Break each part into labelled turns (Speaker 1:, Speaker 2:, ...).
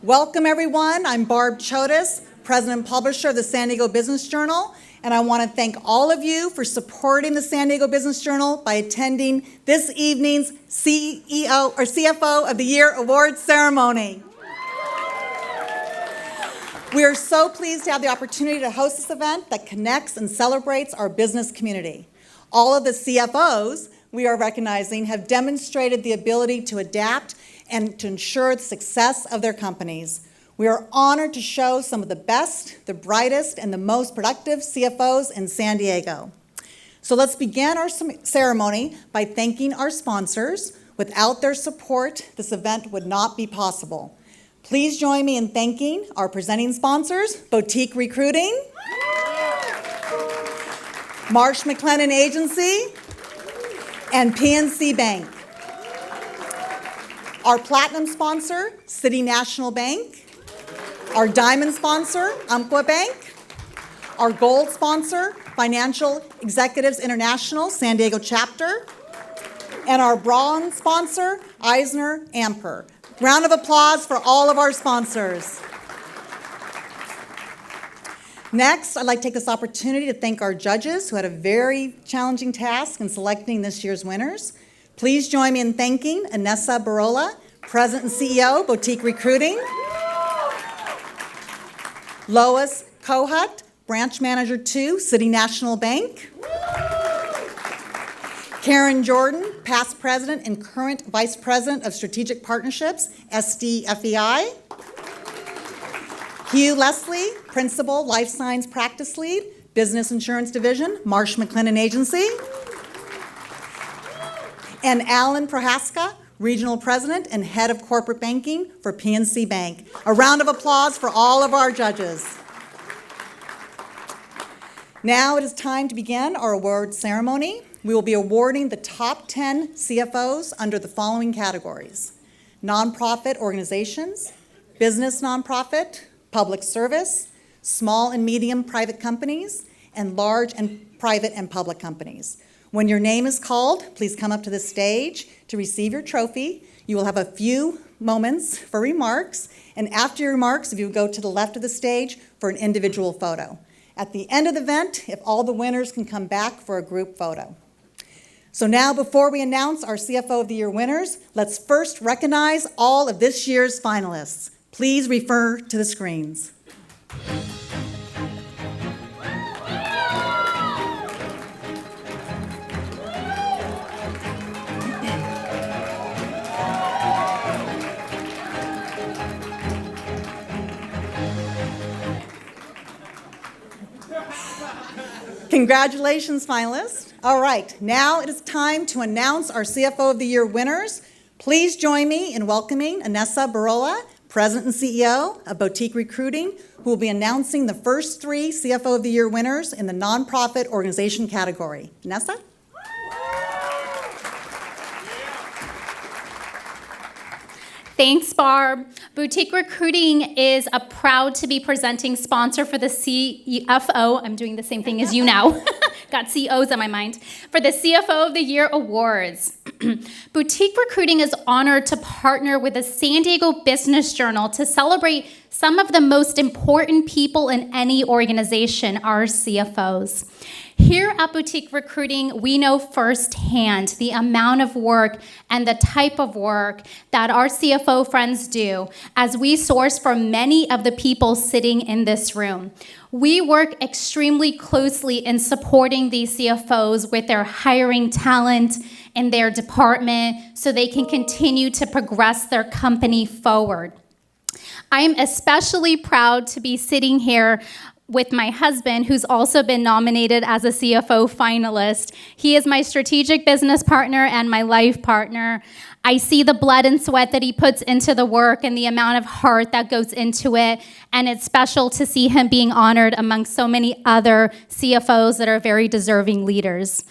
Speaker 1: Welcome, everyone. I'm Barb Chodas, President and Publisher of the San Diego Business Journal, and I want to thank all of you for supporting the San Diego Business Journal by attending this evening's CEO or CFO of the Year Awards ceremony. We are so pleased to have the opportunity to host this event that connects and celebrates our business community. All of the CFOs we are recognizing have demonstrated the ability to adapt and to ensure the success of their companies. We are honored to show some of the best, the brightest, and the most productive CFOs in San Diego. So let's begin our ceremony by thanking our sponsors. Without their support, this event would not be possible. Please join me in thanking our presenting sponsors, Boutique Recruiting, Marsh McLennan Agency, and PNC Bank. Our platinum sponsor, City National Bank. Our diamond sponsor, Umpqua Bank. Our gold sponsor, Financial Executives International, San Diego Chapter. And our bronze sponsor, Eisner Amper. Round of applause for all of our sponsors. Next, I'd like to take this opportunity to thank our judges who had a very challenging task in selecting this year's winners. Please join me in thanking Inessa Barola, President and CEO, Boutique Recruiting. Lois Kohut, Branch Manager 2, City National Bank. Karen Jordan, Past President and current Vice President of Strategic Partnerships, SDFEI. Hugh Leslie, Principal Life Science Practice Lead, Business Insurance Division, Marsh McLennan Agency. And Alan Prohaska, Regional President and Head of Corporate Banking for PNC Bank. A round of applause for all of our judges. Now it is time to begin our award ceremony. We will be awarding the top 10 CFOs under the following categories: nonprofit organizations, business nonprofit, public service, small and medium private companies, and large and private and public companies. When your name is called, please come up to the stage to receive your trophy. You will have a few moments for remarks, and after your remarks, if you would go to the left of the stage for an individual photo. At the end of the event, if all the winners can come back for a group photo. So now, before we announce our CFO of the Year winners, let's first recognize all of this year's finalists. Please refer to the screens. Congratulations, finalists. All right, now it is time to announce our CFO of the Year winners. Please join me in welcoming Inessa Barola, President and CEO of Boutique Recruiting, who will be announcing the first 3 CFO of the Year winners in the nonprofit organization category. Inessa?
Speaker 2: Thanks, Barb. Boutique Recruiting is a proud to be presenting sponsor for the CFO. I'm doing the same thing as you now. Got COs on my mind. For the CFO of the Year Awards. Boutique Recruiting is honored to partner with the San Diego Business Journal to celebrate some of the most important people in any organization, our CFOs. Here at Boutique Recruiting, we know firsthand the amount of work and the type of work that our CFO friends do as we source for many of the people sitting in this room. We work extremely closely in supporting these CFOs with their hiring talent in their department so they can continue to progress their company forward. I am especially proud to be sitting here with my husband, who's also been nominated as a CFO finalist. He is my strategic business partner and my life partner. I see the blood and sweat that he puts into the work and the amount of heart that goes into it, and it's special to see him being honored among so many other CFOs that are very deserving leaders.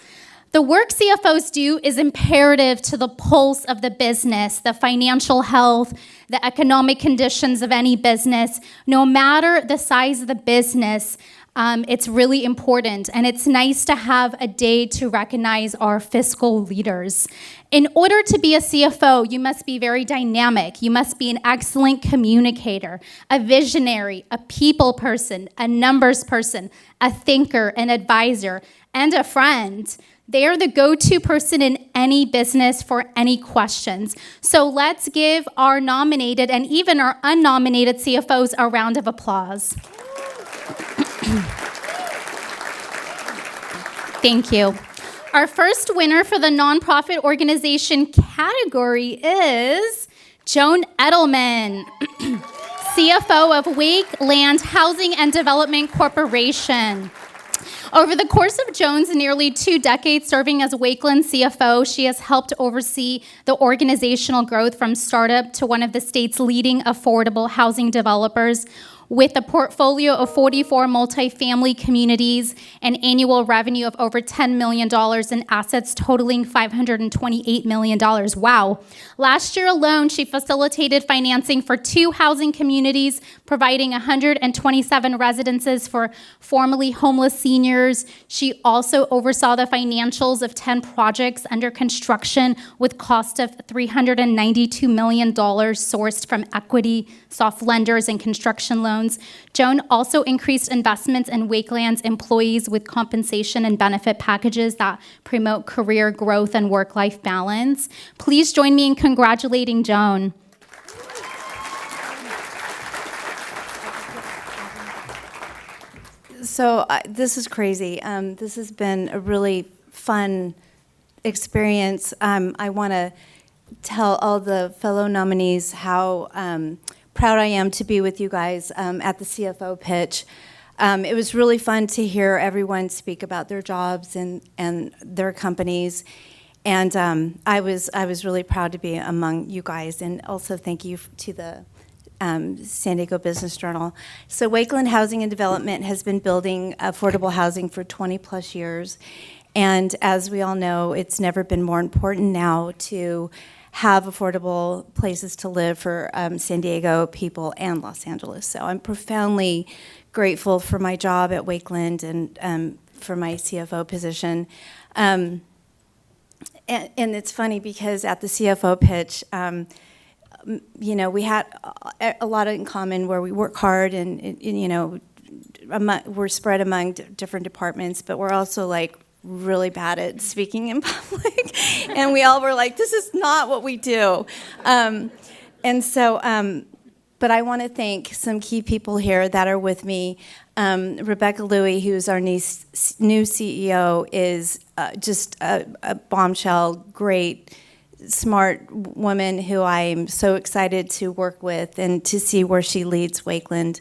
Speaker 2: The work CFOs do is imperative to the pulse of the business, the financial health, the economic conditions of any business. No matter the size of the business, It's really important, and it's nice to have a day to recognize our fiscal leaders. In order to be a CFO, you must be very dynamic. You must be an excellent communicator, a visionary, a people person, a numbers person, a thinker, an advisor, and a friend. They are the go-to person in any business for any questions. So let's give our nominated and even our unnominated CFOs a round of applause. Thank you. Our first winner for the nonprofit organization category is Joan Edelman, CFO of Wakeland Housing and Development Corporation. Over the course of Joan's nearly 2 decades serving as Wakeland CFO, she has helped oversee the organizational growth from startup to one of the state's leading affordable housing developers, with a portfolio of 44 multifamily communities, an annual revenue of over $10 million, and assets totaling $528 million. Wow. Last year alone, she facilitated financing for 2 housing communities, providing 127 residences for formerly homeless seniors. She also oversaw the financials of 10 projects under construction with cost of $392 million sourced from equity, soft lenders, and construction loans. Joan also increased investments in Wakeland's employees with compensation and benefit packages that promote career growth and work-life balance. Please join me in congratulating Joan.
Speaker 3: So this is crazy. This has been a really fun experience. I want to tell all the fellow nominees how proud I am to be with you guys at the CFO pitch. It was really fun to hear everyone speak about their jobs and their companies. And I was really proud to be among you guys. And also thank you to the San Diego Business Journal. So Wakeland Housing and Development has been building affordable housing for 20 plus years. And as we all know, it's never been more important now to have affordable places to live for San Diego people and Los Angeles. So I'm profoundly grateful for my job at Wakeland and for my CFO position. And it's funny because at the CFO pitch, you know, we had a lot in common where we work hard and you know, we're spread among different departments, but we're also like really bad at speaking in public. And we all were like, this is not what we do. And so, but I want to thank some key people here that are with me. Rebecca Louie, who's our new CEO, is just a bombshell, great, smart woman who I'm so excited to work with and to see where she leads Wakeland.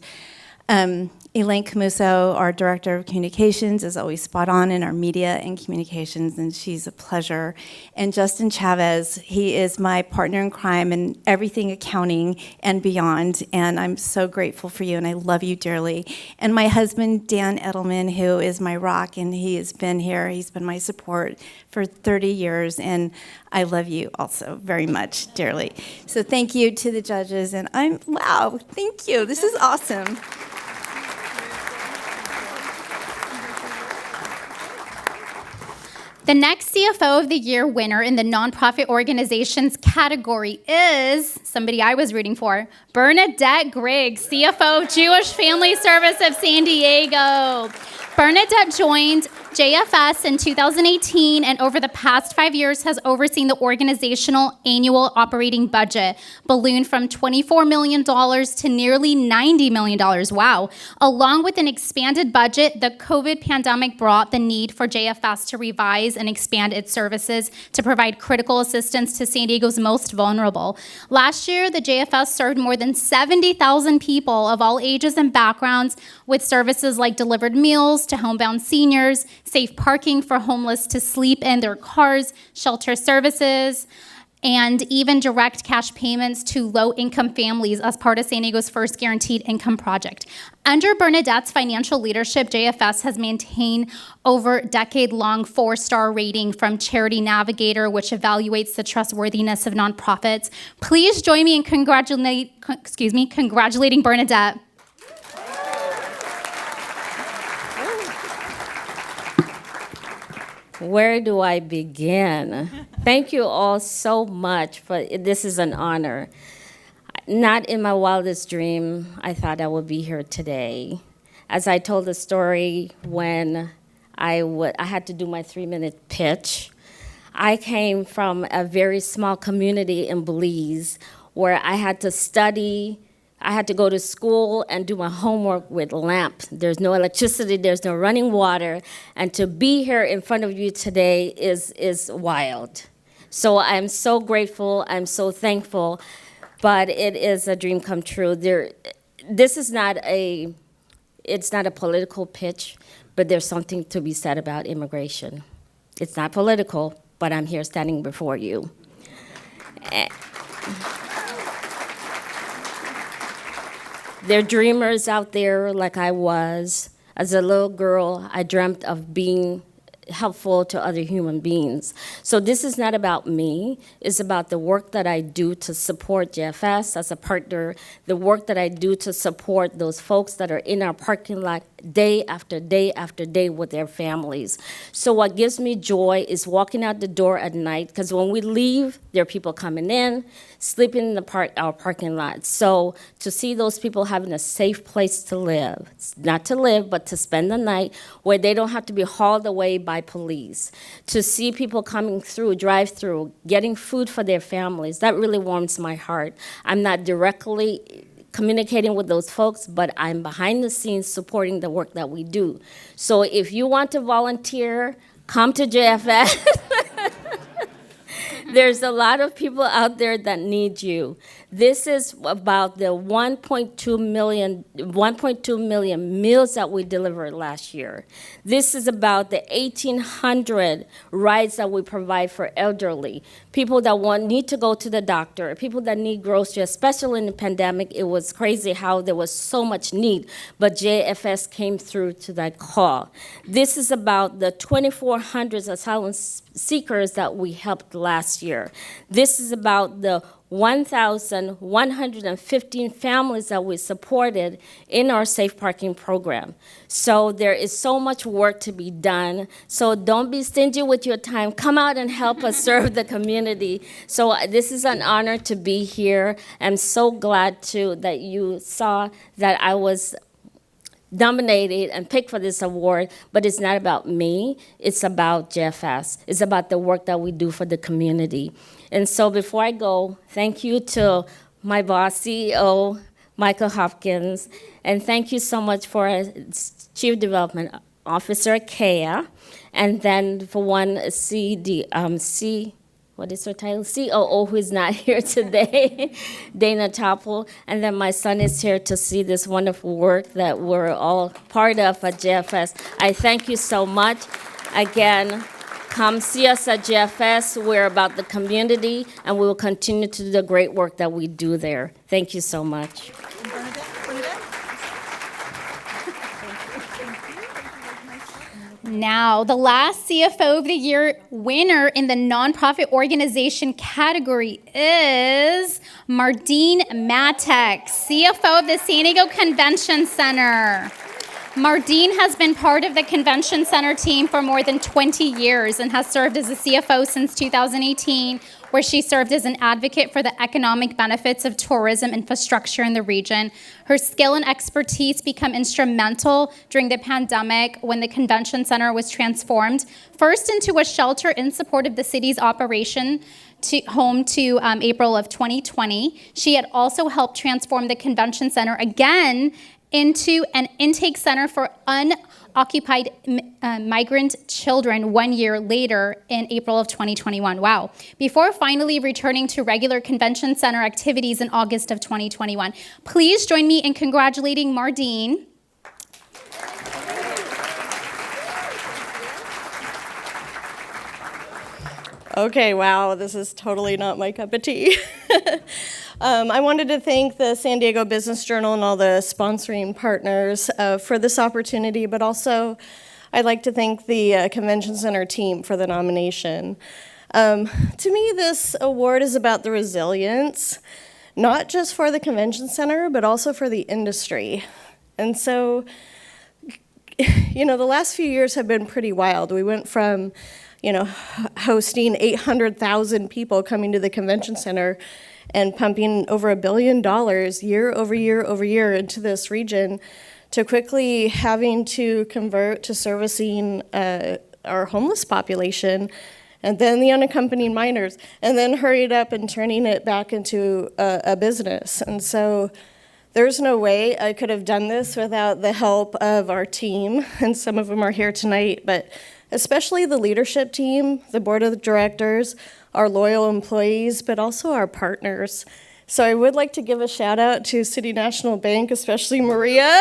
Speaker 3: Elaine Camuso, our Director of Communications, is always spot on in our media and communications, and she's a pleasure. And Justin Chavez, he is my partner in crime in everything accounting and beyond, and I'm so grateful for you, and I love you dearly. And my husband, Dan Edelman, who is my rock, and he has been here, he's been my support for 30 years, and I love you also very much, dearly. So thank you to the judges, and wow, thank you, this is awesome.
Speaker 2: The next CFO of the Year winner in the nonprofit organizations category is somebody I was rooting for, Bernadette Griggs, CFO of Jewish Family Service of San Diego. Bernadette joined JFS in 2018 and over the past 5 years has overseen the organizational annual operating budget, ballooned from $24 million to nearly $90 million. Wow. Along with an expanded budget, the COVID pandemic brought the need for JFS to revise and expand its services to provide critical assistance to San Diego's most vulnerable. Last year, the JFS served more than 70,000 people of all ages and backgrounds with services like delivered meals to homebound seniors, safe parking for homeless to sleep in their cars, shelter services, and even direct cash payments to low-income families as part of San Diego's first guaranteed income project. Under Bernadette's financial leadership, JFS has maintained over decade-long 4-star rating from Charity Navigator, which evaluates the trustworthiness of nonprofits. Please join me in congratulating Bernadette.
Speaker 4: Where do I begin? Thank you all so much, this is an honor. Not in my wildest dream, I thought I would be here today. As I told the story when I had to do my 3-minute pitch, I came from a very small community in Belize where I had to study, I had to go to school and do my homework with lamp. There's no electricity, there's no running water, and to be here in front of you today is wild. So I'm so grateful, I'm so thankful, but it is a dream come true. This is it's not a political pitch, but there's something to be said about immigration. It's not political, but I'm here standing before you. There are dreamers out there like I was. As a little girl, I dreamt of being helpful to other human beings. So this is not about me. It's about the work that I do to support JFS as a partner, the work that I do to support those folks that are in our parking lot day after day after day with their families. So what gives me joy is walking out the door at night, because when we leave, there are people coming in, sleeping in our parking lot. So to see those people having a safe place to live, not to live, but to spend the night where they don't have to be hauled away by police. To see people coming through, drive through, getting food for their families, that really warms my heart. I'm not directly communicating with those folks, but I'm behind the scenes supporting the work that we do. So if you want to volunteer, come to JFS. There's a lot of people out there that need you. This is about the 1.2 million meals that we delivered last year. This is about the 1,800 rides that we provide for elderly, people that need to go to the doctor, people that need groceries, especially in the pandemic. It was crazy how there was so much need, but JFS came through to that call. This is about the 2,400 asylum seekers that we helped last year. This is about the 1,115 families that we supported in our safe parking program. So there is so much work to be done. So don't be stingy with your time. Come out and help us serve the community. So this is an honor to be here. I'm so glad that you saw that I was nominated and picked for this award, but it's not about me, it's about JFS. It's about the work that we do for the community. And so before I go, thank you to my boss, CEO, Michael Hopkins, and thank you so much for Chief Development Officer, Kea, and then for what is her title? COO, who is not here today, Dana Topple. And then my son is here to see this wonderful work that we're all part of at JFS. I thank you so much. Again, come see us at JFS. We're about the community, and we will continue to do the great work that we do there. Thank you so much.
Speaker 2: Now, the last CFO of the Year winner in the nonprofit organization category is Mardine Matek, CFO of the San Diego Convention Center. Mardine has been part of the Convention Center team for more than 20 years and has served as a CFO since 2018, where she served as an advocate for the economic benefits of tourism infrastructure in the region. Her skill and expertise became instrumental during the pandemic when the Convention Center was transformed, first into a shelter in support of the city's operation home to April of 2020. She had also helped transform the Convention Center again into an intake center for unoccupied migrant children 1 year later in April of 2021. Wow. Before finally returning to regular convention center activities in August of 2021. Please join me in congratulating Mardine.
Speaker 5: Okay, wow, this is totally not my cup of tea. I wanted to thank the San Diego Business Journal and all the sponsoring partners for this opportunity, but also I'd like to thank the Convention Center team for the nomination. To me, this award is about the resilience, not just for the Convention Center, but also for the industry. And so, the last few years have been pretty wild. We went from hosting 800,000 people coming to the convention center and pumping over $1 billion year over year over year into this region, to quickly having to convert to servicing our homeless population, and then the unaccompanied minors, and then hurried up and turning it back into a business. And so there's no way I could have done this without the help of our team, and some of them are here tonight, but especially the leadership team, the board of directors, our loyal employees, but also our partners. So I would like to give a shout out to City National Bank, especially Maria.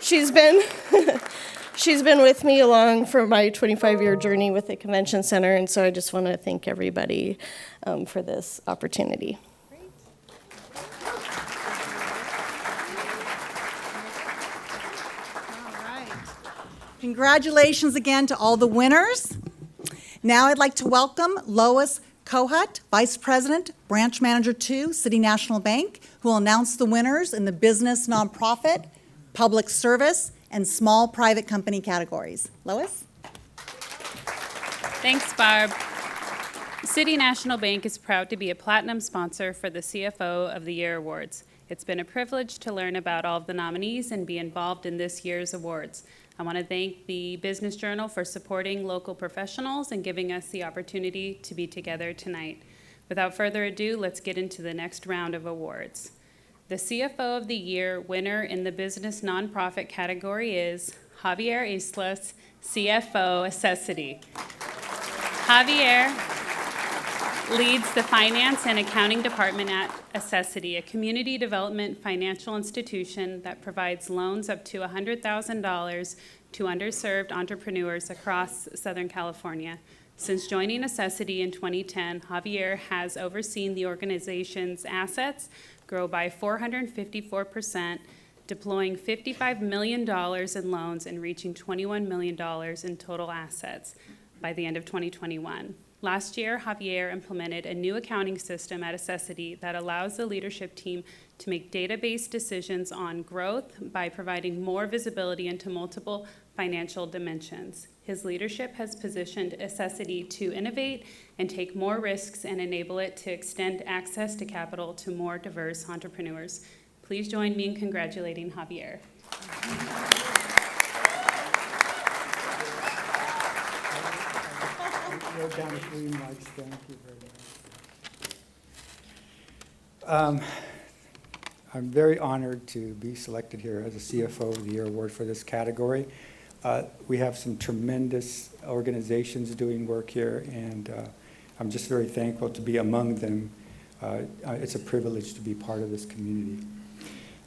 Speaker 5: She's been with me along for my 25-year journey with the convention center, and so I just want to thank everybody for this opportunity.
Speaker 1: Congratulations again to all the winners. Now I'd like to welcome Lois Kohut, Vice President, Branch Manager 2, City National Bank, who will announce the winners in the business, nonprofit, public service, and small private company categories. Lois?
Speaker 6: Thanks, Barb. City National Bank is proud to be a platinum sponsor for the CFO of the Year Awards. It's been a privilege to learn about all of the nominees and be involved in this year's awards. I want to thank the Business Journal for supporting local professionals and giving us the opportunity to be together tonight. Without further ado, let's get into the next round of awards. The CFO of the Year winner in the Business Nonprofit category is Javier Islas, CFO, Accessity. Javier leads the Finance and Accounting Department at Accessity, a community development financial institution that provides loans up to $100,000 to underserved entrepreneurs across Southern California. Since joining Accessity in 2010, Javier has overseen the organization's assets grow by 454%, deploying $55 million in loans and reaching $21 million in total assets by the end of 2021. Last year, Javier implemented a new accounting system at Accessity that allows the leadership team to make database decisions on growth by providing more visibility into multiple financial dimensions. His leadership has positioned Accessity to innovate and take more risks and enable it to extend access to capital to more diverse entrepreneurs. Please join me in congratulating Javier.
Speaker 7: Down to 3 mics. Thank you very much. I'm very honored to be selected here as a CFO of the Year Award for this category. We have some tremendous organizations doing work here, and I'm just very thankful to be among them. It's a privilege to be part of this community.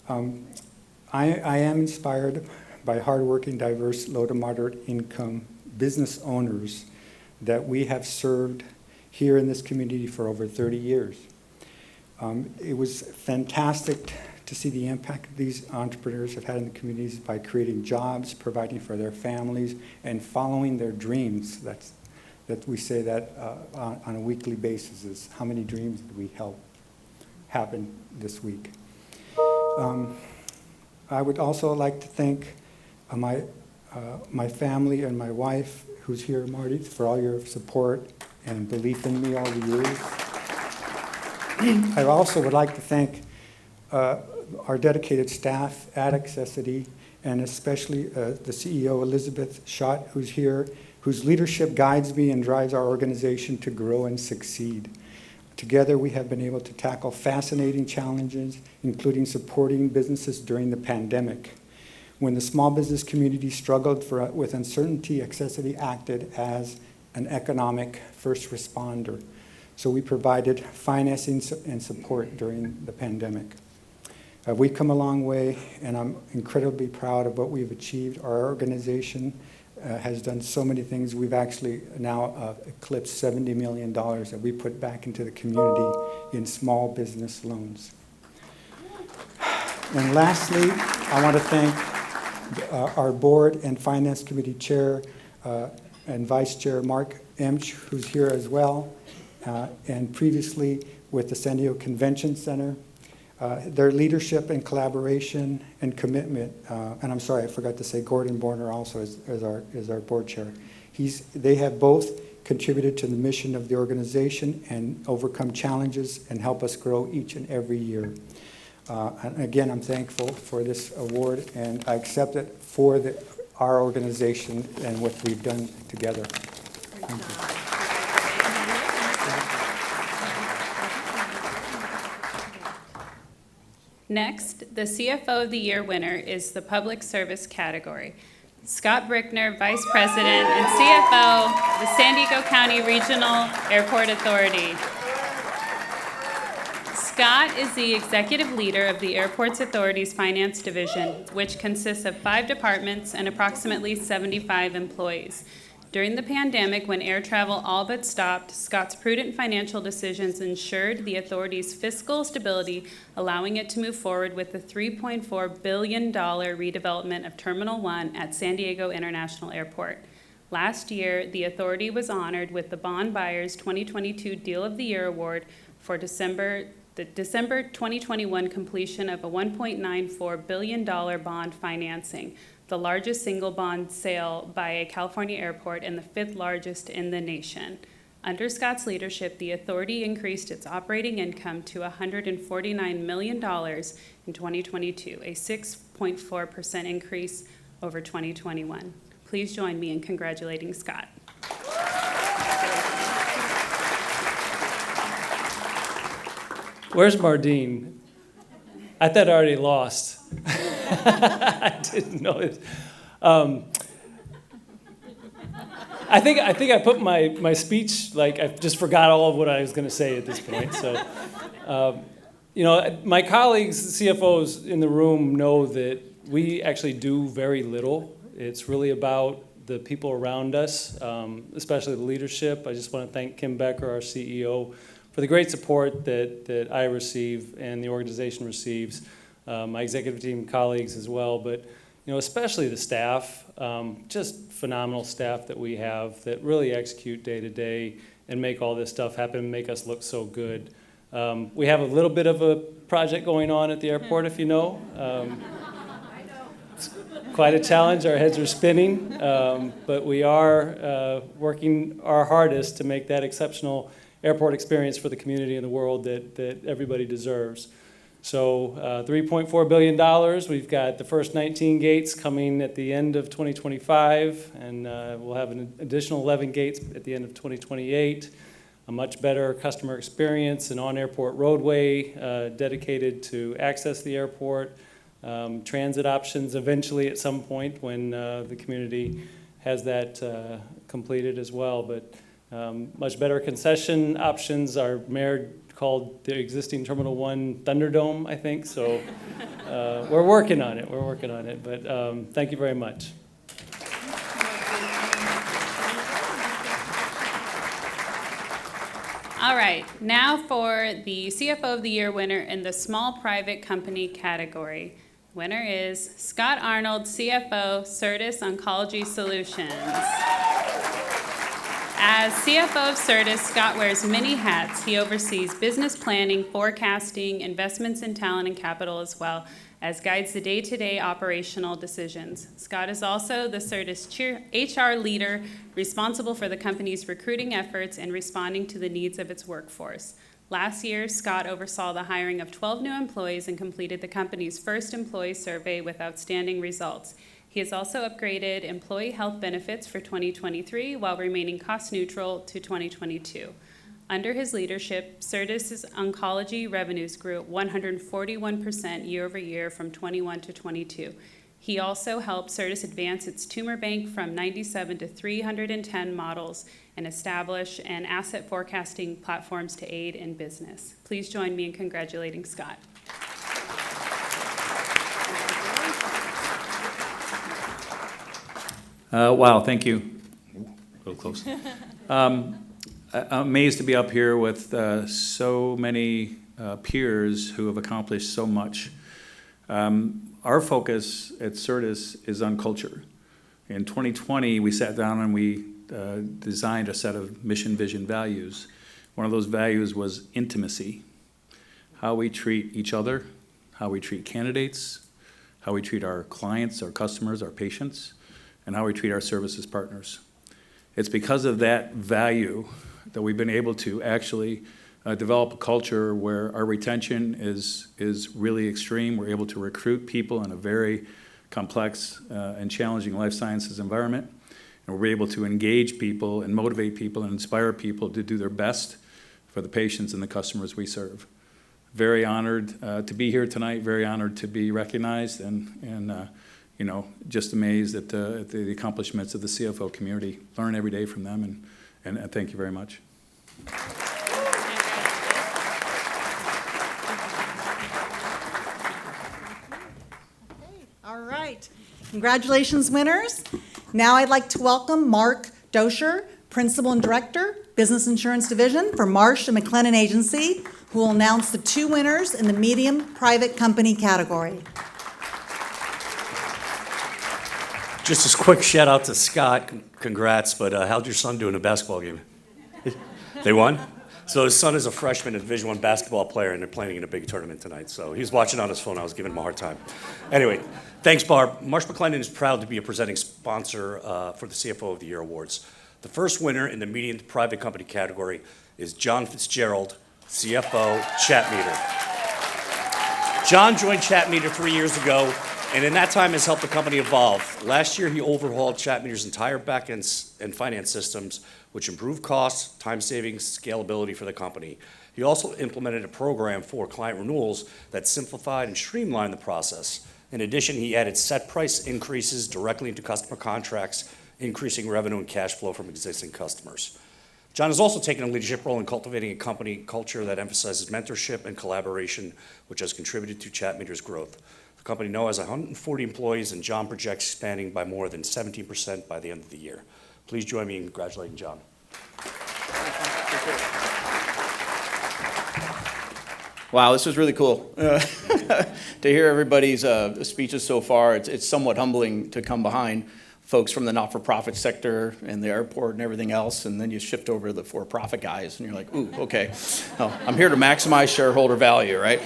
Speaker 7: I am inspired by hardworking, diverse, low to moderate income business owners that we have served here in this community for over 30 years. It was fantastic to see the impact these entrepreneurs have had in the communities by creating jobs, providing for their families, and following their dreams. That we say that on a weekly basis is how many dreams did we help happen this week. I would also like to thank my family and my wife, who's here, Marty, for all your support and belief in me all the years. I also would like to thank our dedicated staff at Accessity, and especially the CEO, Elizabeth Schott, who's here, whose leadership guides me and drives our organization to grow and succeed. Together, we have been able to tackle fascinating challenges, including supporting businesses during the pandemic. When the small business community struggled with uncertainty, Accessity acted as an economic first responder. So we provided financing and support during the pandemic. We've come a long way, and I'm incredibly proud of what we've achieved. Our organization has done so many things. We've actually now eclipsed $70 million that we put back into the community in small business loans. And lastly, I want to thank our board and finance committee chair and vice chair, Mark Emch, who's here as well, and previously with the San Diego Convention Center. Their leadership and collaboration and commitment, and I'm sorry, I forgot to say Gordon Borner also is our board chair. They have both contributed to the mission of the organization and overcome challenges and help us grow each and every year. And again, I'm thankful for this award, and I accept it for our organization and what we've done together. Thank you.
Speaker 6: Next, the CFO of the Year winner is the Public Service category. Scott Brickner, Vice President and CFO, the San Diego County Regional Airport Authority. Scott is the executive leader of the Airports Authority's Finance Division, which consists of 5 departments and approximately 75 employees. During the pandemic, when air travel all but stopped, Scott's prudent financial decisions ensured the authority's fiscal stability, allowing it to move forward with the $3.4 billion redevelopment of Terminal 1 at San Diego International Airport. Last year, the authority was honored with the Bond Buyers 2022 Deal of the Year Award for the December 2021 completion of a $1.94 billion bond financing, the largest single bond sale by a California airport and the 5th largest in the nation. Under Scott's leadership, the authority increased its operating income to $149 million in 2022, a 6.4% increase over 2021. Please join me in congratulating Scott.
Speaker 8: Where's Mardine? I thought I already lost. I didn't know it. I think I put my speech, like I just forgot all of what I was going to say at this point. So, my colleagues, CFOs in the room, know that we actually do very little. It's really about the people around us, especially the leadership. I just want to thank Kim Becker, our CEO, for the great support that I receive and the organization receives, my executive team colleagues as well, but especially the staff, just phenomenal staff that we have that really execute day to day and make all this stuff happen and make us look so good. We have a little bit of a project going on at the airport, if you know. It's quite a challenge. Our heads are spinning, but we are working our hardest to make that exceptional airport experience for the community and the world that everybody deserves. So $3.4 billion. We've got the first 19 gates coming at the end of 2025, and we'll have an additional 11 gates at the end of 2028. A much better customer experience, an on-airport roadway dedicated to access the airport, transit options eventually at some point when the community has that completed as well. But much better concession options. Our mayor called the existing Terminal 1 Thunderdome, I think. So we're working on it. We're working on it. But thank you very much.
Speaker 6: All right, now for the CFO of the Year winner in the Small Private Company category. Winner is Scott Arnold, CFO, Certus Oncology Solutions. As CFO of Certus, Scott wears many hats. He oversees business planning, forecasting, investments in talent and capital, as well as guides the day-to-day operational decisions. Scott is also the Certus HR leader responsible for the company's recruiting efforts and responding to the needs of its workforce. Last year, Scott oversaw the hiring of 12 new employees and completed the company's first employee survey with outstanding results. He has also upgraded employee health benefits for 2023 while remaining cost neutral to 2022. Under his leadership, Certus's oncology revenues grew 141% year over year from 21 to 22. He also helped Certus advance its tumor bank from 97 to 310 models and establish an asset forecasting platforms to aid in business. Please join me in congratulating Scott.
Speaker 9: Wow, thank you. A little close. I'm amazed to be up here with so many peers who have accomplished so much. Our focus at Certus is on culture. In 2020, we sat down and we designed a set of mission, vision, values. One of those values was intimacy, how we treat each other, how we treat candidates, how we treat our clients, our customers, our patients, and how we treat our services partners. It's because of that value that we've been able to actually develop a culture where our retention is really extreme. We're able to recruit people in a very complex and challenging life sciences environment. And we're able to engage people and motivate people and inspire people to do their best for the patients and the customers we serve. Very honored to be here tonight, very honored to be recognized, and you know, just amazed at the accomplishments of the CFO community. Learn every day from them, and thank you very much.
Speaker 1: All right. Congratulations, winners. Now I'd like to welcome Mark Dosher, Principal and Director, Business Insurance Division for Marsh & McLennan Agency, who will announce the 2 winners in the medium private company category.
Speaker 10: Just a quick shout out to Scott. Congrats, but how'd your son do in a basketball game? They won? So his son is a freshman and Division I basketball player, and they're playing in a big tournament tonight. So he's watching on his phone. I was giving him a hard time. Anyway, thanks, Barb. Marsh McLennan is proud to be a presenting sponsor for the CFO of the Year Awards. The first winner in the medium to private company category is John Fitzgerald, CFO, Chatmeter. John joined Chatmeter 3 years ago, and in that time has helped the company evolve. Last year, he overhauled Chatmeter's entire back-end and finance systems, which improved costs, time savings, scalability for the company. He also implemented a program for client renewals that simplified and streamlined the process. In addition, he added set price increases directly into customer contracts, increasing revenue and cash flow from existing customers. John has also taken a leadership role in cultivating a company culture that emphasizes mentorship and collaboration, which has contributed to Chatmeter's growth. The company now has 140 employees, and John projects expanding by more than 17% by the end of the year. Please join me in congratulating John.
Speaker 11: Wow, this was really cool. To hear everybody's speeches so far, it's somewhat humbling to come behind folks from the not-for-profit sector and the airport and everything else, and then you shift over to the for-profit guys, and you're like, ooh, okay. Oh, I'm here to maximize shareholder value, right?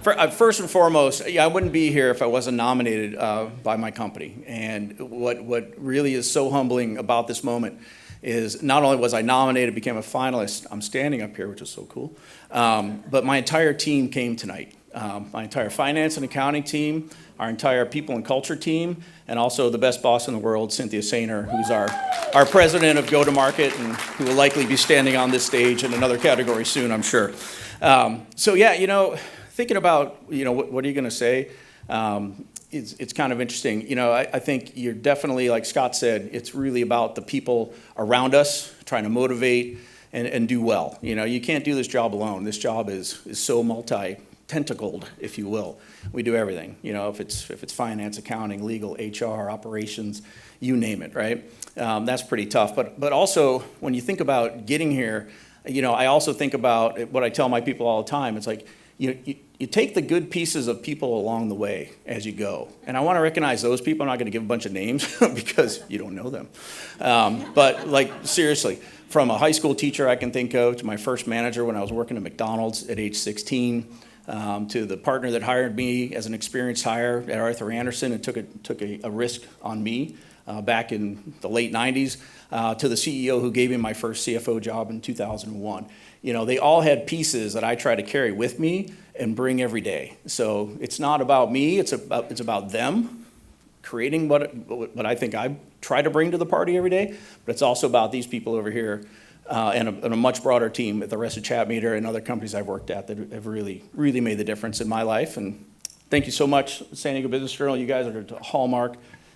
Speaker 11: First and foremost, I wouldn't be here if I wasn't nominated by my company. And what really is so humbling about this moment is not only was I nominated, became a finalist, I'm standing up here, which is so cool, but my entire team came tonight. My entire finance and accounting team, our entire people and culture team, and also the best boss in the world, Cynthia Sainer, who's our president of Go-to-Market, and who will likely be standing on this stage in another category soon, I'm sure. So yeah, you know, thinking about, you know, what are you going to say? It's kind of interesting. You know, I think you're definitely, like Scott said, it's really about the people around us trying to motivate and do well. You know, you can't do this job alone. This job is so multi-tentacled, if you will. We do everything. You know, if it's finance, accounting, legal, HR, operations, you name it, right? That's pretty tough. But also, when you think about getting here, you know, I also think about what I tell my people all the time. It's like, you take the good pieces of people along the way as you go. And I want to recognize those people. I'm not going to give a bunch of names because you don't know them. But like, seriously, from a high school teacher I can think of, to my first manager when I was working at McDonald's at age 16, to the partner that hired me as an experienced hire at Arthur Andersen and took a risk on me back in the late 90s, to the CEO who gave me my first CFO job in 2001. You know, they all had pieces that I try to carry with me and bring every day. So it's not about me, it's about them creating what I think I try to bring to the party every day, but it's also about these people over here and a much broader team at the rest of Chatmeter and other companies I've worked at that have really, really made the difference in my life. And thank you so much, San Diego Business Journal. You guys are a hallmark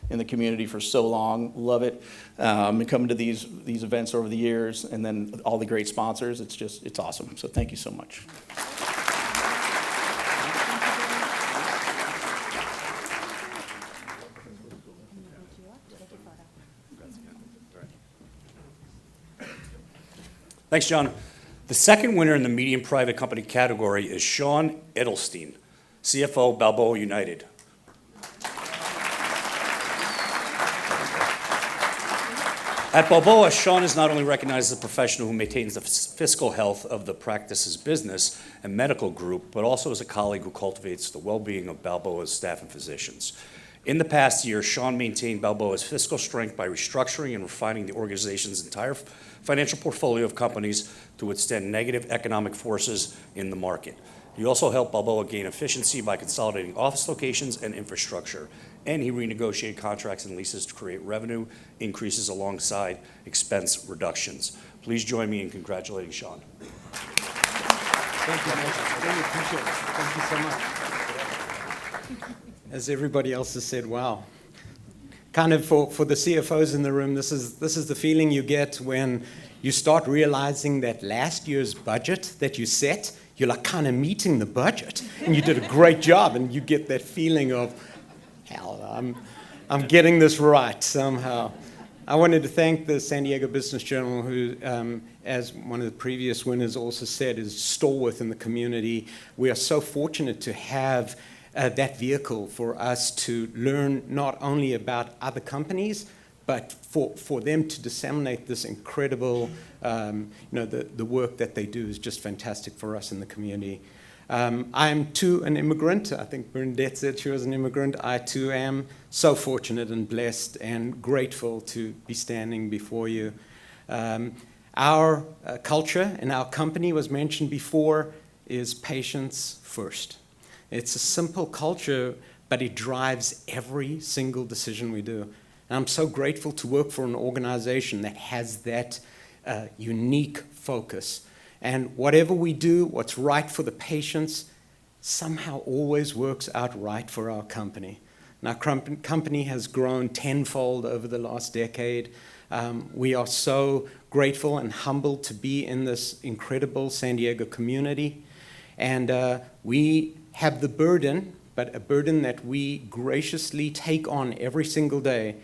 Speaker 11: in the community for so long. Love it. And coming to these events over the years, and then all the great sponsors. It's awesome. So thank you so much.
Speaker 10: Thanks, John. The second winner in the medium private company category is Sean Edelstein, CFO, Balboa United. At Balboa, Sean is not only recognized as a professional who maintains the fiscal health of the practice's business and medical group, but also as a colleague who cultivates the well-being of Balboa's staff and physicians. In the past year, Sean maintained Balboa's fiscal strength by restructuring and refining the organization's entire financial portfolio of companies to withstand negative economic forces in the market. He also helped Balboa gain efficiency by consolidating office locations and infrastructure, and he renegotiated contracts and leases to create revenue increases alongside expense reductions. Please join me in congratulating Sean.
Speaker 12: Thank you, Mitch. Really appreciate it. Thank you so much. As everybody else has said, wow. Kind of for the CFOs in the room, this is the feeling you get when you start realizing that last year's budget that you set, you're like kind of meeting the budget, and you did a great job, and you get that feeling of, hell, I'm getting this right somehow. I wanted to thank the San Diego Business Journal, who, as one of the previous winners also said, is stalwart in the community. We are so fortunate to have that vehicle for us to learn not only about other companies, but for them to disseminate this incredible, the work that they do is just fantastic for us in the community. I am too an immigrant. I think Bernadette said she was an immigrant. I too am so fortunate and blessed and grateful to be standing before you. Our culture in our company was mentioned before is patience first. It's a simple culture, but it drives every single decision we do. And I'm so grateful to work for an organization that has that unique focus. And whatever we do, what's right for the patients, somehow always works out right for our company. And our company has grown tenfold over the last decade. We are so grateful and humbled to be in this incredible San Diego community. And we have the burden, but a burden that we graciously take on every single day,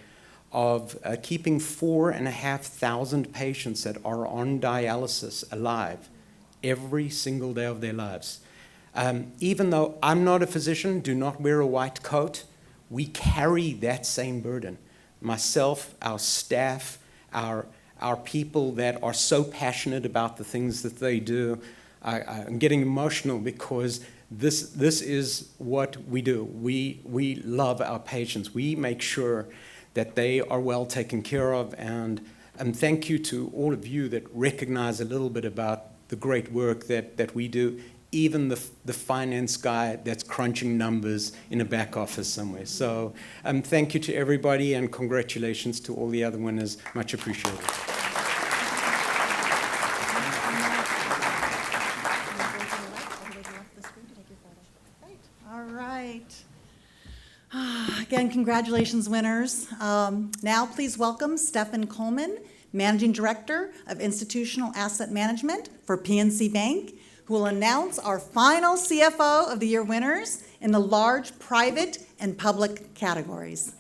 Speaker 12: of keeping 4,500 patients that are on dialysis alive every single day of their lives. Even though I'm not a physician, do not wear a white coat, we carry that same burden. Myself, our staff, our people that are so passionate about the things that they do. I'm getting emotional because this is what we do. We love our patients. We make sure that they are well taken care of, and thank you to all of you that recognize a little bit about the great work that we do, even the finance guy that's crunching numbers in a back office somewhere. So thank you to everybody, and congratulations to all the other winners. Much appreciated.
Speaker 1: All right. Again, congratulations, winners. Now, please welcome Stephen Coleman, Managing Director of Institutional Asset Management for PNC Bank, who will announce our final CFO of the Year winners in the large private and public categories.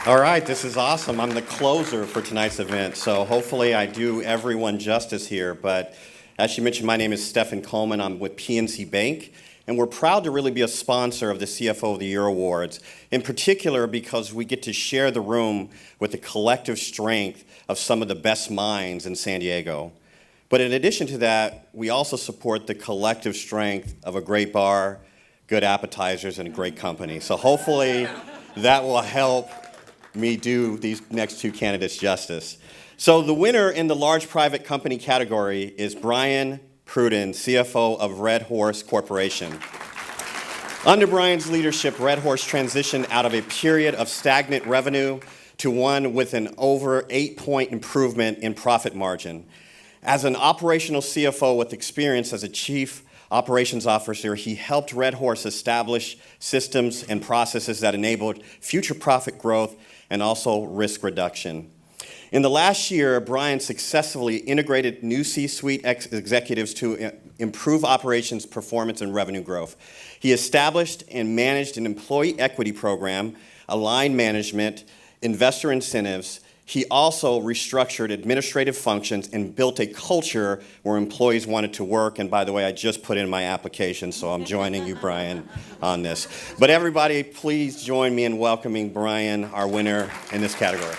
Speaker 13: All right, this is awesome. I'm the closer for tonight's event, so hopefully I do everyone justice here. But as she mentioned, my name is Stephen Coleman. I'm with PNC Bank. And we're proud to really be a sponsor of the CFO of the Year Awards, in particular because we get to share the room with the collective strength of some of the best minds in San Diego. But in addition to that, we also support the collective strength of a great bar, good appetizers, and a great company. So hopefully that will help me do these next two candidates justice. So the winner in the large private company category is Brian Pruden, CFO of Red Horse Corporation. Under Brian's leadership, Red Horse transitioned out of a period of stagnant revenue to one with an over 8-point improvement in profit margin. As an operational CFO with experience as a chief operations officer, he helped Red Horse establish systems and processes that enabled future profit growth and also risk reduction. In the last year, Brian successfully integrated new C-suite executives to improve operations performance and revenue growth. He established and managed an employee equity program, aligned management, investor incentives. He also restructured administrative functions and built a culture where employees wanted to work. And by the way, I just put in my application, so I'm joining you, Brian, on this. But everybody, please join me in welcoming Brian, our winner in this category.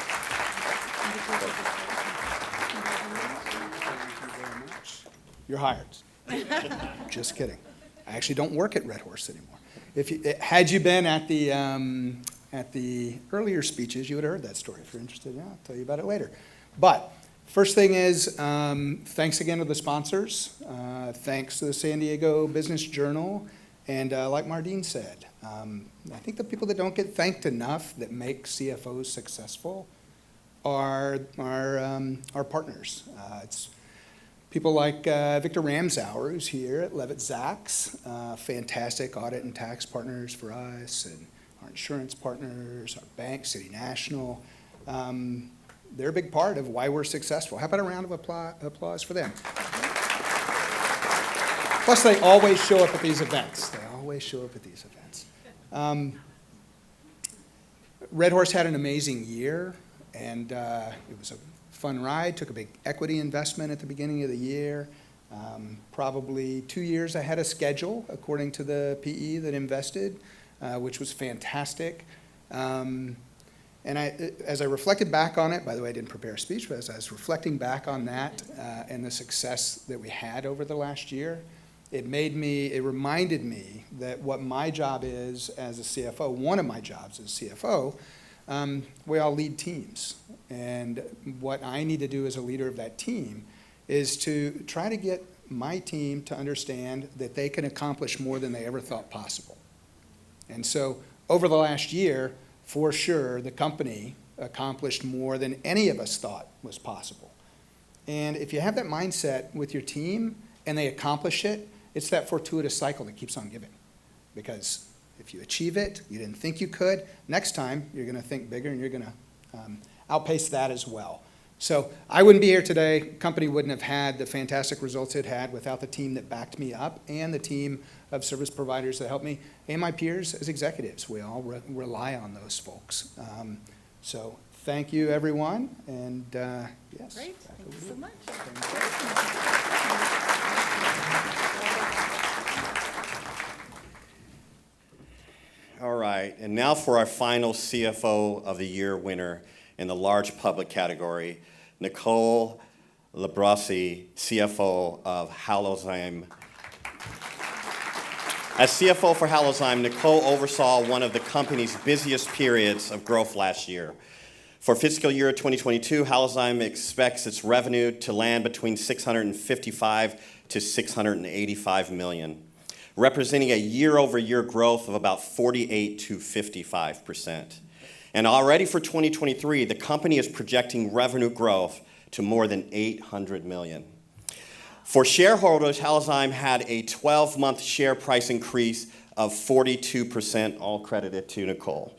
Speaker 14: You're hired. Just kidding. I actually don't work at Red Horse anymore. Had you been at the earlier speeches, you would have heard that story. If you're interested, yeah, I'll tell you about it later. But first thing is, thanks again to the sponsors. Thanks to the San Diego Business Journal. And like Mardine said, I think the people that don't get thanked enough that make CFOs successful are our partners. It's people like Victor Ramsauer, who's here at Levitt Zacks, fantastic audit and tax partners for us, and our insurance partners, our bank, City National. They're a big part of why we're successful. How about a round of applause for them? Plus, they always show up at these events. Red Horse had an amazing year, and it was a fun ride. Took a big equity investment at the beginning of the year, probably 2 years ahead of schedule, according to the PE that invested, which was fantastic. And as I reflected back on it, by the way, I didn't prepare a speech, but as I was reflecting back on that and the success that we had over the last year, it reminded me that what my job is as a CFO, one of my jobs as CFO, we all lead teams. And what I need to do as a leader of that team is to try to get my team to understand that they can accomplish more than they ever thought possible. And so over the last year, for sure, the company accomplished more than any of us thought was possible. And if you have that mindset with your team and they accomplish it, it's that fortuitous cycle that keeps on giving. Because if you achieve it, you didn't think you could, next time you're going to think bigger and you're going to outpace that as well. So I wouldn't be here today. Company wouldn't have had the fantastic results it had without the team that backed me up and the team of service providers that helped me and my peers as executives. We all rely on those folks. So thank you, everyone. And yes.
Speaker 1: Great. Thank you so much.
Speaker 13: All right, and now for our final CFO of the Year winner in the large public category, Nicole Labrossi, CFO of Halozyme. As CFO for Halozyme, Nicole oversaw one of the company's busiest periods of growth last year. For fiscal year 2022, Halozyme expects its revenue to land between $655 to $685 million, representing a year-over-year growth of about 48 to 55%. And already for 2023, the company is projecting revenue growth to more than $800 million. For shareholders, Halozyme had a 12-month share price increase of 42%, all credited to Nicole,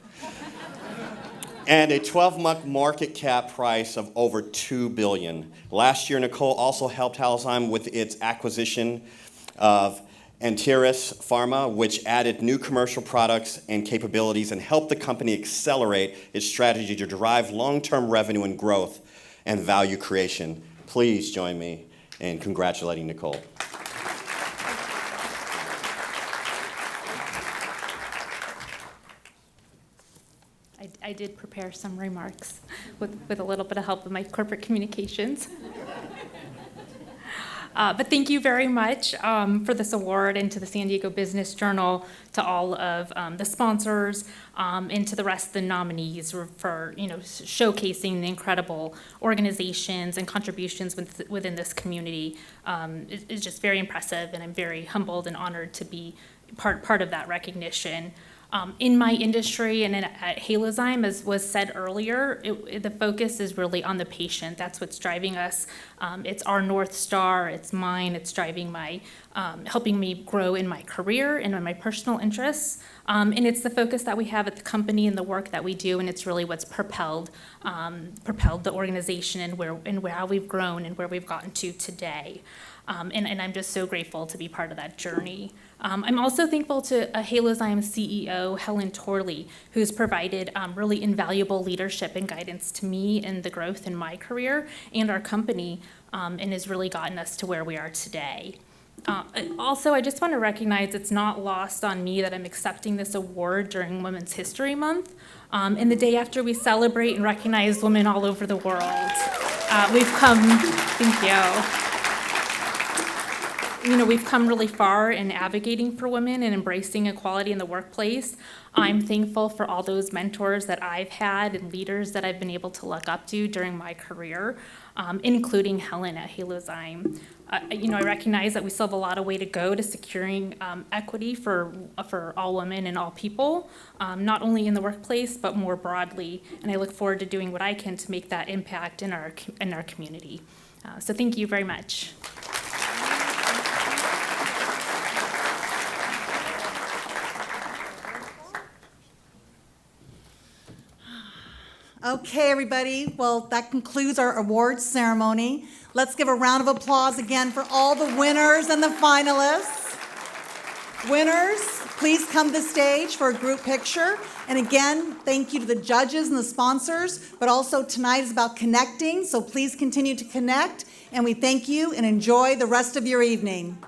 Speaker 13: and a 12-month market cap price of over $2 billion. Last year, Nicole also helped Halozyme with its acquisition of Antares Pharma, which added new commercial products and capabilities and helped the company accelerate its strategy to drive long-term revenue and growth and value creation. Please join me in congratulating Nicole.
Speaker 2: I did prepare some remarks with a little bit of help of my corporate communications. But thank you very much for this award, and to the San Diego Business Journal, to all of the sponsors, and to the rest of the nominees for showcasing the incredible organizations and contributions within this community. It's just very impressive, and I'm very humbled and honored to be part of that recognition. In my industry and at Halozyme, as was said earlier, the focus is really on the patient. That's what's driving us. It's our North Star, it's mine, it's driving my, helping me grow in my career and in my personal interests. And it's the focus that we have at the company and the work that we do, and it's really what's propelled the organization and how we've grown and where we've gotten to today. And I'm just so grateful to be part of that journey. I'm also thankful to Halozyme CEO, Helen Torley, who's provided really invaluable leadership and guidance to me in the growth in my career and our company, and has really gotten us to where we are today. Also, I just want to recognize it's not lost on me that I'm accepting this award during Women's History Month, and the day after we celebrate and recognize women all over the world. Thank you.
Speaker 15: we've come really far in advocating for women and embracing equality in the workplace. I'm thankful for all those mentors that I've had and leaders that I've been able to look up to during my career, including Helen at Halozyme. I recognize that we still have a lot of way to go to securing equity for all women and all people, not only in the workplace, but more broadly. And I look forward to doing what I can to make that impact in our community. So thank you very much.
Speaker 1: Okay, everybody. Well, that concludes our awards ceremony. Let's give a round of applause again for all the winners and the finalists. Winners, please come to the stage for a group picture. And again, thank you to the judges and the sponsors, but also tonight is about connecting, so please continue to connect. And we thank you and enjoy the rest of your evening.